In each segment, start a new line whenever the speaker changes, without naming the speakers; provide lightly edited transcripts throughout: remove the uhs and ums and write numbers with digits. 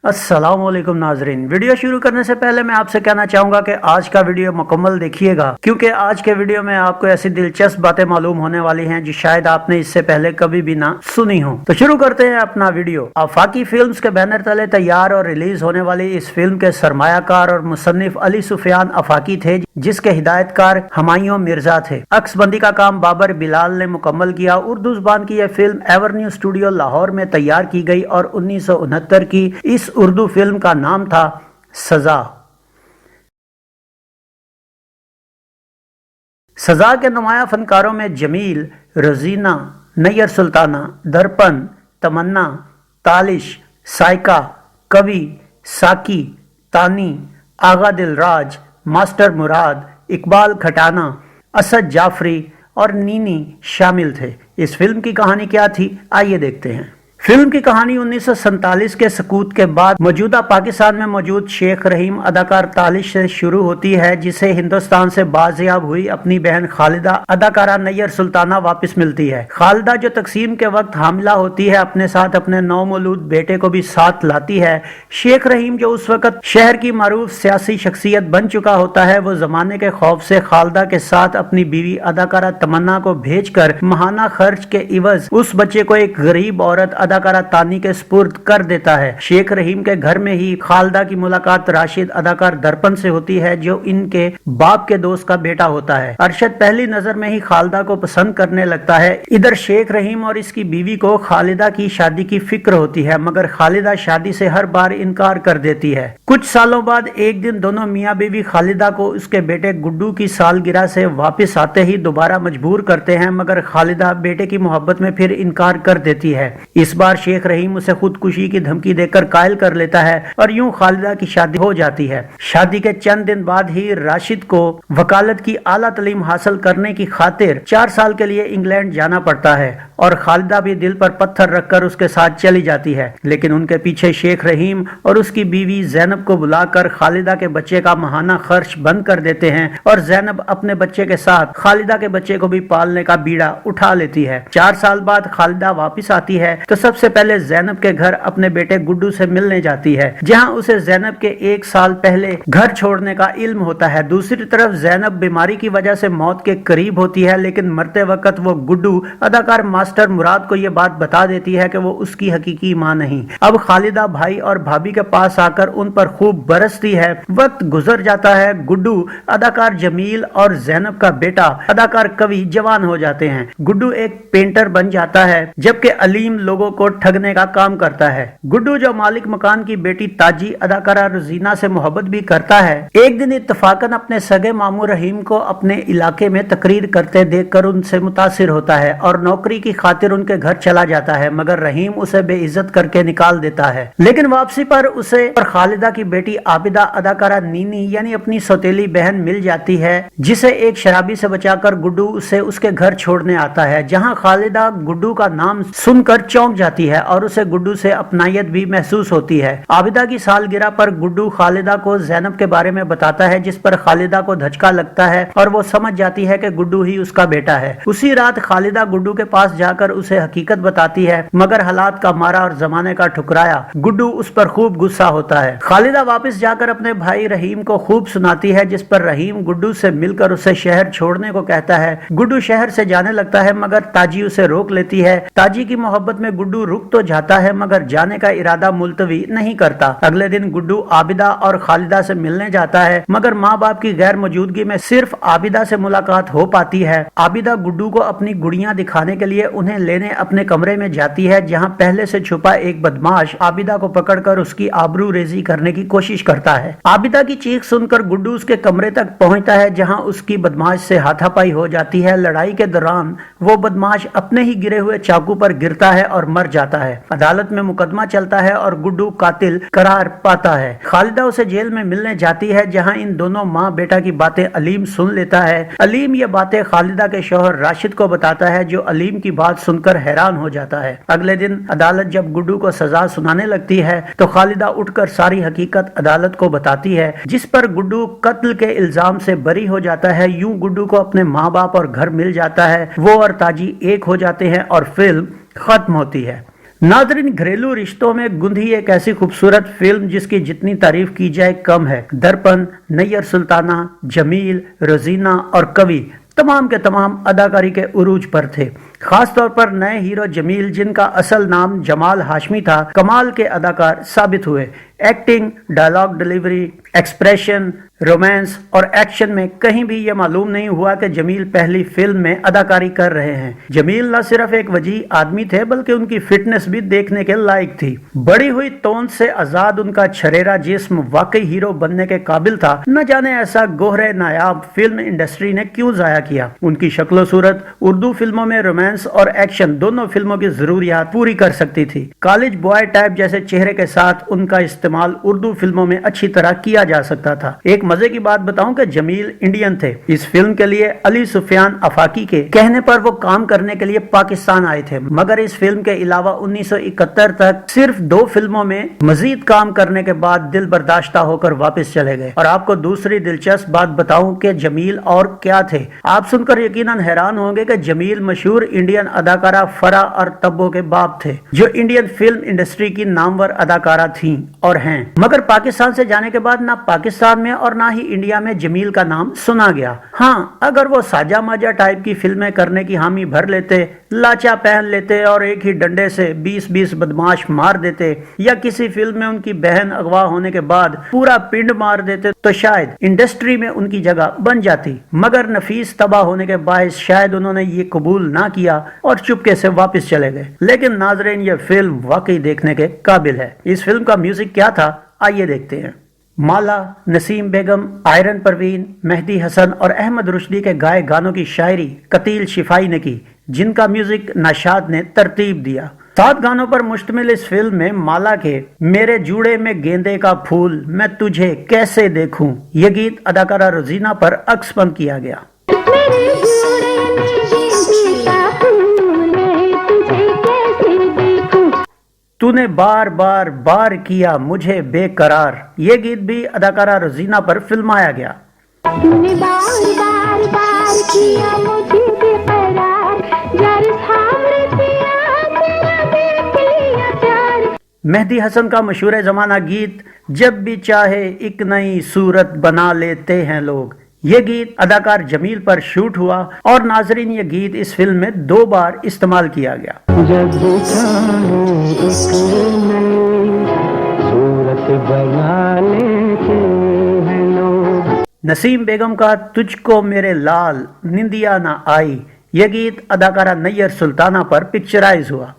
अस्सलाम वालेकुम नाजरीन। वीडियो शुरू करने से पहले मैं आपसे कहना चाहूंगा कि आज का वीडियो मुकम्मल देखिएगा, क्योंकि आज के वीडियो में आपको ऐसी दिलचस्प बातें मालूम होने वाली हैं जो शायद आपने इससे पहले कभी भी ना सुनी हो। तो शुरू करते हैं अपना वीडियो। आफाकी फिल्म्स के बैनर तले तैयार और रिलीज होने वाली इस फिल्म के सरमायाकार और मुसन्निफ अली सुफियान आफाकी थे, जिसके हिदायतकार हुमायूं मिर्जा थे। अक्सबंदी का काम बाबर बिलाल ने मुकम्मल किया। उर्दू जुबान की यह फिल्म एवरन्यू स्टूडियो लाहौर में तैयार की गई और 1969 की इस उर्दू फिल्म का नाम था सजा। सजा के नुमाया फनकारों में जमील, रोजीना, नैयर सुल्ताना, दर्पण, तमन्ना, तालिश, साइका, कवि, साकी, तानी, आगा दिलराज, मास्टर मुराद, इकबाल खटाना, असद जाफरी और नीनी शामिल थे। इस फिल्म की कहानी क्या थी, आइए देखते हैं। फिल्म की कहानी 1947 के सकूत के बाद मौजूदा पाकिस्तान में मौजूद शेख रहीम अदाकार तालिश से शुरू होती है, जिसे हिंदुस्तान से बाजियाब हुई अपनी बहन खालिदा अदाकारा नैयर सुल्ताना वापस मिलती है। खालिदा जो तकसीम के वक्त हामिला होती है, अपने साथ अपने नौमौलूद बेटे को भी साथ लाती है। शेख रहीम जो उस वक्त शहर की मारूफ सियासी शख्सियत बन चुका होता है, वो जमाने के खौफ से खालिदा के साथ अपनी बीवी अदाकारा तमन्ना को भेजकर महाना खर्च के इवज उस बच्चे को एक गरीब औरत अदाकारा तानी के स्पुर्द कर देता है। शेख रहीम के घर में ही खालिदा की मुलाकात राशिद अदाकार दर्पण से होती है, जो इनके बाप के दोस्त का बेटा होता है। अरशद पहली नजर में ही खालिदा को पसंद करने लगता है। इधर शेख रहीम और इसकी बीवी को खालिदा की शादी की फिक्र होती है, मगर खालिदा शादी से हर बार इनकार कर देती है। कुछ सालों बाद एक दिन दोनों मियाँ बीवी खालिदा को उसके बेटे गुड्डू की सालगिरह से वापस आते ही दोबारा मजबूर करते हैं, मगर खालिदा बेटे की मोहब्बत में फिर इनकार कर देती है। इस बार शेख रहीम उसे खुदकुशी की धमकी देकर कायल कर लेता है और यूं खालिदा की शादी हो जाती है। शादी के चंद दिन बाद ही राशिद को वकालत की आला तालीम हासिल करने की खातिर 4 साल के लिए इंग्लैंड जाना पड़ता है और खालिदा भी दिल पर पत्थर रखकर उसके साथ चली जाती है। लेकिन उनके पीछे शेख रहीम और उसकी बीवी जैनब को बुलाकर खालिदा के बच्चे का महाना खर्च बंद कर देते हैं और जैनब अपने बच्चे के साथ खालिदा के बच्चे को भी पालने का बीड़ा उठा लेती है। 4 साल बाद खालिदा वापिस आती है तो सबसे पहले जैनब के घर अपने बेटे गुड्डू से मिलने जाती है, जहां उसे जैनब के 1 साल पहले घर छोड़ने का इल्म होता है। दूसरी तरफ जैनब बीमारी की वजह से मौत के करीब होती है, लेकिन मरते वक्त वो गुड्डू अदाकार मास्टर मुराद को ये बात बता देती है कि वो उसकी हकीकी मां नहीं। अब खालिदा भाई और भाभी के पास आकर उन पर खूब बरसती है। वक्त गुजर जाता है। गुड्डू अदाकार जमील और जैनब का बेटा अदाकार कवि जवान हो जाते हैं। गुड्डू एक पेंटर बन जाता है, जबकि अलीम लोगों को ठगने का काम करता है। गुड्डू जो मालिक मकान की बेटी ताजी अदाकारा रोजीना से मोहब्बत भी करता है, एक दिन इत्तफाकन अपने सगे मामू रहीम को अपने इलाके में तकरीर करते देखकर उनसे मुतासिर होता है और नौकरी की खातिर उनके घर चला जाता है, मगर रहीम उसे बेइज्जत करके निकाल देता है। लेकिन वापसी पर उसे और खालिदा की बेटी आबिदा अदाकारा नीनी यानी अपनी सौतेली बहन मिल जाती है, जिसे एक शराबी से बचाकर गुड्डू उसे उसके घर छोड़ने आता है, जहाँ खालिदा गुड्डू का नाम सुनकर चौंक जाती है और उसे गुड्डू से अपनायत भी महसूस होती है। आबिदा की सालगिरह पर गुड्डू खालिदा को जैनब के बारे में बताता है, जिस पर खालिदा को धचका लगता है और वो समझ जाती है कि गुड्डू ही उसका बेटा है। उसी रात खालिदा गुड्डू के पास जाकर उसे हकीकत बताती है, मगर हालात का मारा और जमाने का ठुकराया गुड्डू उस पर खूब गुस्सा होता है। खालिदा वापस जाकर अपने भाई रहीम को खूब सुनाती है, जिस पर रहीम गुड्डू से मिलकर उसे शहर छोड़ने को कहता है। गुड्डू शहर से जाने लगता है, मगर ताजी उसे रोक लेती है। ताजी की मोहब्बत में गुड्डू रुक तो जाता है, मगर जाने का इरादा मुलतवी नहीं करता। अगले दिन गुड्डू आबिदा और खालिदा से मिलने जाता है, मगर माँ बाप की गैर मौजूदगी में सिर्फ आबिदा से मुलाकात हो पाती है। आबिदा गुड्डू को अपनी गुड़ियां दिखाने के लिए उन्हें लेने अपने कमरे में जाती है, जहाँ पहले से छुपा एक बदमाश आबिदा को पकड़कर उसकी आबरू रेजी करने की कोशिश करता है। आबिदा की चीख सुनकर गुड्डू उसके कमरे तक पहुँचता है, जहाँ उसकी बदमाश से हाथापाई हो जाती है। लड़ाई के दौरान वो बदमाश अपने ही गिरे हुए चाकू पर गिरता है और मर जाता है। अदालत में मुकदमा चलता है और गुड्डू कातिल करार पाता है। खालिदा उसे जेल में मिलने जाती है, जहां इन दोनों माँ बेटा की बातें अलीम सुन लेता है। अलीम ये बातें खालिदा के शौहर राशिद को बताता है, जो अलीम की बात सुनकर हैरान हो जाता है। अगले दिन अदालत जब गुड्डू को सजा सुनाने लगती है तो खालिदा उठकर सारी हकीकत अदालत को बताती है, जिस पर गुड्डू कत्ल के इल्जाम से बरी हो जाता है। यूं गुड्डू को अपने माँ बाप और घर मिल जाता है। वो और ताजी एक हो जाते हैं और फिल्म खत्म होती है। नाज़रीन, घरेलू रिश्तों में गुंधी एक ऐसी खूबसूरत फिल्म जिसकी जितनी तारीफ की जाए कम है। दर्पण, नैयर सुल्ताना, जमील, रोजीना और कवि तमाम के तमाम अदाकारी के उरूज पर थे। खास तौर पर नए हीरो जमील, जिनका असल नाम जमाल हाशमी था, कमाल के अदाकार साबित हुए। Acting, dialogue delivery, expression, romance और एक्शन में कहीं भी ये मालूम नहीं हुआ कि जमील पहली फिल्म में अदाकारी कर रहे हैं। जमील न सिर्फ एक वजीह आदमी थे बल्कि उनकी फिटनेस भी देखने के लायक थी। बड़ी हुई तोंद से आजाद उनका छरेरा जिस्म वाकई हीरो बनने के काबिल था। न जाने ऐसा गोहरे नायाब फिल्म इंडस्ट्री ने क्यों जाया किया। उनकी शक्लो सूरत उर्दू फिल्मों में रोमांस और एक्शन दोनों फिल्मों की जरूरियात पूरी कर सकती थी। कॉलेज बॉय टाइप जैसे चेहरे के साथ उनका इस्तेमाल उर्दू फिल्मों में अच्छी तरह किया जा सकता था। एक मजे की बात बताऊं कि जमील इंडियन थे। इस फिल्म के लिए अली सुफियान अफाकी के कहने पर वो काम करने के लिए पाकिस्तान आए थे, मगर इस फिल्म के अलावा 1971 तक सिर्फ 2 फिल्मों में मजीद काम करने के बाद दिल बर्दाश्ता होकर वापस चले गए। और आपको दूसरी दिलचस्प बात बताऊं कि जमील और क्या थे। आप सुनकर यकीनन हैरान होंगे कि जमील मशहूर इंडियन अदाकारा फरा और तब्बो के बाप थे, जो इंडियन फिल्म इंडस्ट्री की नामवर अदाकारा थीं और हैं। मगर पाकिस्तान से जाने के बाद ना पाकिस्तान में और ना ही इंडिया में जमील का नाम सुना गया। हाँ, अगर वो साजा माजा टाइप की फिल्में करने की हामी भर लेते, लाचा पहन लेते और एक ही डंडे से 20-20 बदमाश मार देते, या किसी फिल्म में उनकी बहन अगवा होने के बाद पूरा पिंड मार देते, तो शायद इंडस्ट्री में उनकी जगह बन जाती। मगर नफीस तबाह होने के बायस शायद उन्होंने ये कबूल ना किया और चुपके से वापस चले गए। लेकिन नाजरीन, ये फिल्म वाकई देखने के काबिल है। इस फिल्म का म्यूजिक क्या था, आइए देखते हैं। माला, नसीम बेगम, आयरन परवीन, मेहदी हसन और अहमद रुश्दी के गाए गानों की शायरी कतील शिफाई ने की, जिनका म्यूजिक नाशाद ने तरतीब दिया। 7 गानों पर मुश्तमिल इस फिल्म में माला के मेरे जूड़े में गेंदे का फूल, मैं तुझे कैसे देखूं, ये गीत अदाकारा रोजीना पर अक्सपन किया गया। तूने बार बार बार किया मुझे बेकरार, ये गीत भी अदाकारा रोजीना पर फिल्माया गया। तूने बार बार बार किया मुझे बेकरार, यार सामने पिया तेरा बेटिया प्यार। मेहदी हसन का मशहूर जमाना गीत जब भी चाहे एक नई सूरत बना लेते हैं लोग, ये गीत अदाकार जमील पर शूट हुआ और नाजरीन, ये गीत इस फिल्म में 2 बार इस्तेमाल किया गया। जब सूरत बना लेते हैं लोग। नसीम बेगम का तुझको मेरे लाल निंदिया ना आई, ये गीत अदाकारा नैयर सुल्ताना पर पिक्चराइज हुआ।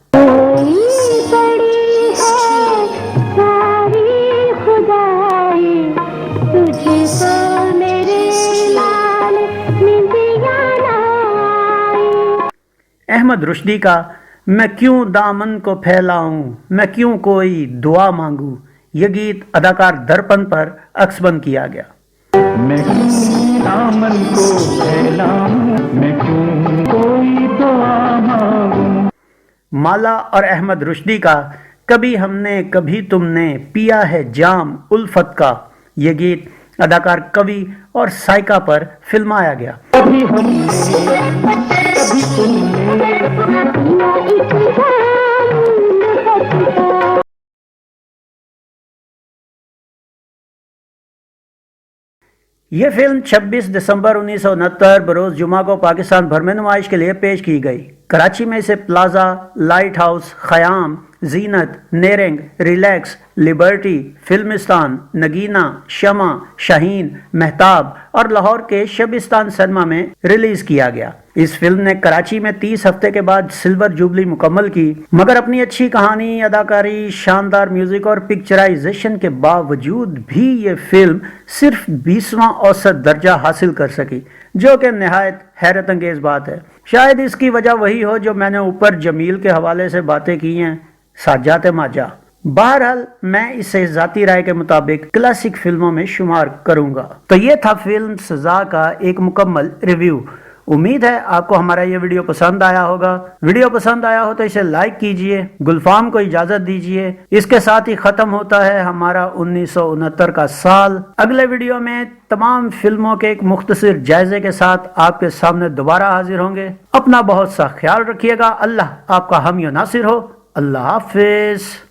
अहमद रुश्दी का मैं क्यों दामन को फैलाऊं, मैं क्यों कोई दुआ मांगू, ये गीत अदाकार दर्पण पर अक्सबन किया गया। मैं क्यों दामन को फैलाऊं, मैं क्यों कोई दुआ मांगू। माला और अहमद रुश्दी का कभी हमने कभी तुमने पिया है जाम उल्फत का, ये गीत अदाकार कवि और साइका पर फिल्माया गया। ये फिल्म 26 दिसंबर 1969 बरोज जुमा को पाकिस्तान भर में नुमाइश के लिए पेश की गई। कराची में इसे प्लाजा, लाइट हाउस, खयाम, जीनत, नेरेंग, रिलैक्स, लिबर्टी, फिल्मिस्तान, नगीना, शमा, शाहीन, महताब और लाहौर के शबिस्तान सिनेमा में रिलीज किया गया। इस फिल्म ने कराची में 30 हफ्ते के बाद सिल्वर जुबली मुकम्मल की, मगर अपनी अच्छी कहानी, अदाकारी, शानदार म्यूजिक और पिक्चराइजेशन के बावजूद भी ये फिल्म सिर्फ 20वां औसत दर्जा हासिल कर सकी, जो कि निहायत हैरत अंगेज बात है। शायद इसकी वजह वही हो जो मैंने ऊपर जमील के हवाले से बातें की हैं, साजात माजा। बहरहाल मैं इसे जाती राय के मुताबिक क्लासिक फिल्मों में शुमार करूंगा। तो ये था फिल्म सजा का एक मुकम्मल रिव्यू। उम्मीद है आपको हमारा ये वीडियो पसंद आया होगा। वीडियो पसंद आया हो तो इसे लाइक कीजिए, गुलफाम को इजाजत दीजिए। इसके साथ ही खत्म होता है हमारा 1969 का साल। अगले वीडियो में तमाम फिल्मों के एक मुख्तसर जायजे के साथ आपके सामने दोबारा हाजिर होंगे। अपना बहुत सा ख्याल रखिएगा। अल्लाह आपका हामी नासिर हो। اللہ حافظ.